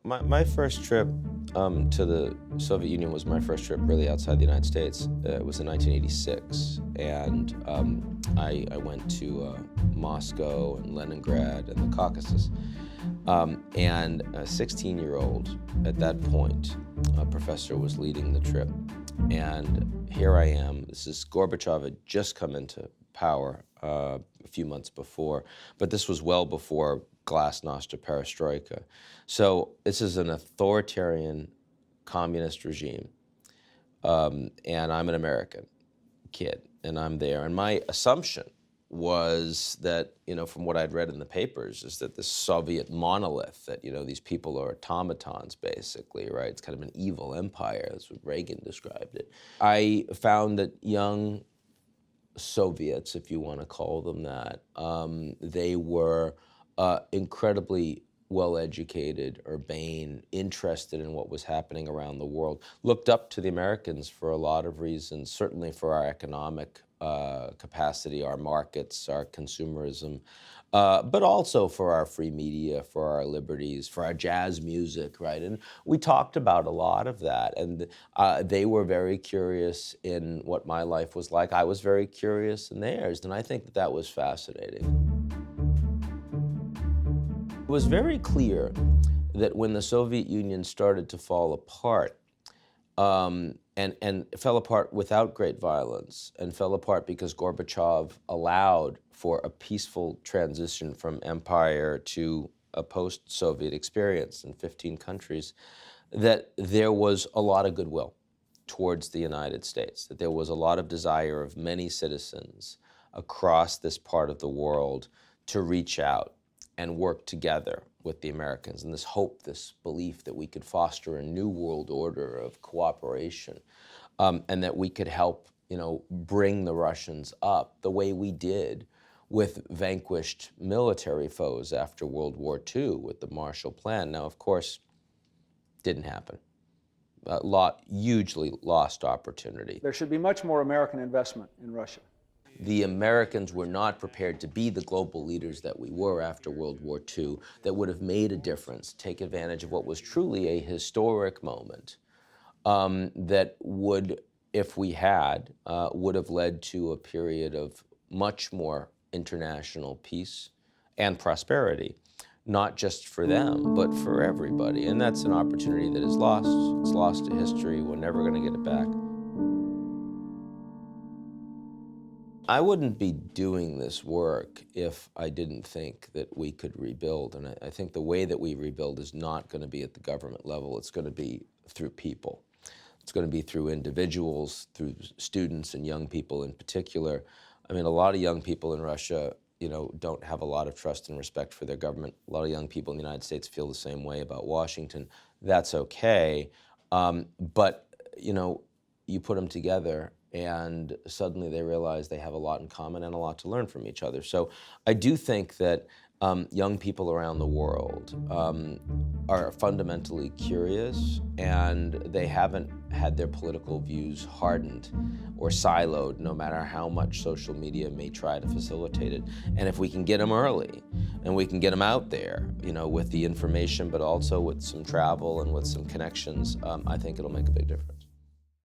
My first trip to the Soviet Union was my first trip really outside the United States. It was in 1986, and I went to Moscow and Leningrad and the Caucasus. And a 16-year-old at that point, a professor was leading the trip. And here I am. This is Gorbachev had just come into power a few months before, but this was well before glasnost or perestroika. So this is an authoritarian communist regime, and I'm an American kid, and I'm there. And my assumption was that, from what I'd read in the papers, is that this Soviet monolith, that, these people are automatons, basically, right? It's kind of an evil empire. That's what Reagan described it. I found that young Soviets, if you want to call them that, they were incredibly well-educated, urbane, interested in what was happening around the world, looked up to the Americans for a lot of reasons, certainly for our economic capacity, our markets, our consumerism, but also for our free media, for our liberties, for our jazz music, right? And we talked about a lot of that, and they were very curious in what my life was like. I was very curious in theirs, and I think that was fascinating. It was very clear that when the Soviet Union started to fall apart, and fell apart without great violence, and fell apart because Gorbachev allowed for a peaceful transition from empire to a post-Soviet experience in 15 countries, that there was a lot of goodwill towards the United States, that there was a lot of desire of many citizens across this part of the world to reach out and work together with the Americans, and this hope, this belief that we could foster a new world order of cooperation, and that we could help, bring the Russians up the way we did with vanquished military foes after World War II with the Marshall Plan. Now, of course, didn't happen. Hugely lost opportunity. There should be much more American investment in Russia. The Americans were not prepared to be the global leaders that we were after World War II that would have made a difference, take advantage of what was truly a historic moment that would, if we had, would have led to a period of much more international peace and prosperity, not just for them, but for everybody. And that's an opportunity that is lost. It's lost to history. We're never going to get it back. I wouldn't be doing this work if I didn't think that we could rebuild. And I think the way that we rebuild is not going to be at the government level. It's going to be through people. It's going to be through individuals, through students and young people in particular. I mean, a lot of young people in Russia, don't have a lot of trust and respect for their government. A lot of young people in the United States feel the same way about Washington. That's okay. But, you put them together, and suddenly they realize they have a lot in common and a lot to learn from each other. So I do think that young people around the world are fundamentally curious, and they haven't had their political views hardened or siloed, no matter how much social media may try to facilitate it. And if we can get them early, and we can get them out there, with the information, but also with some travel and with some connections, I think it'll make a big difference.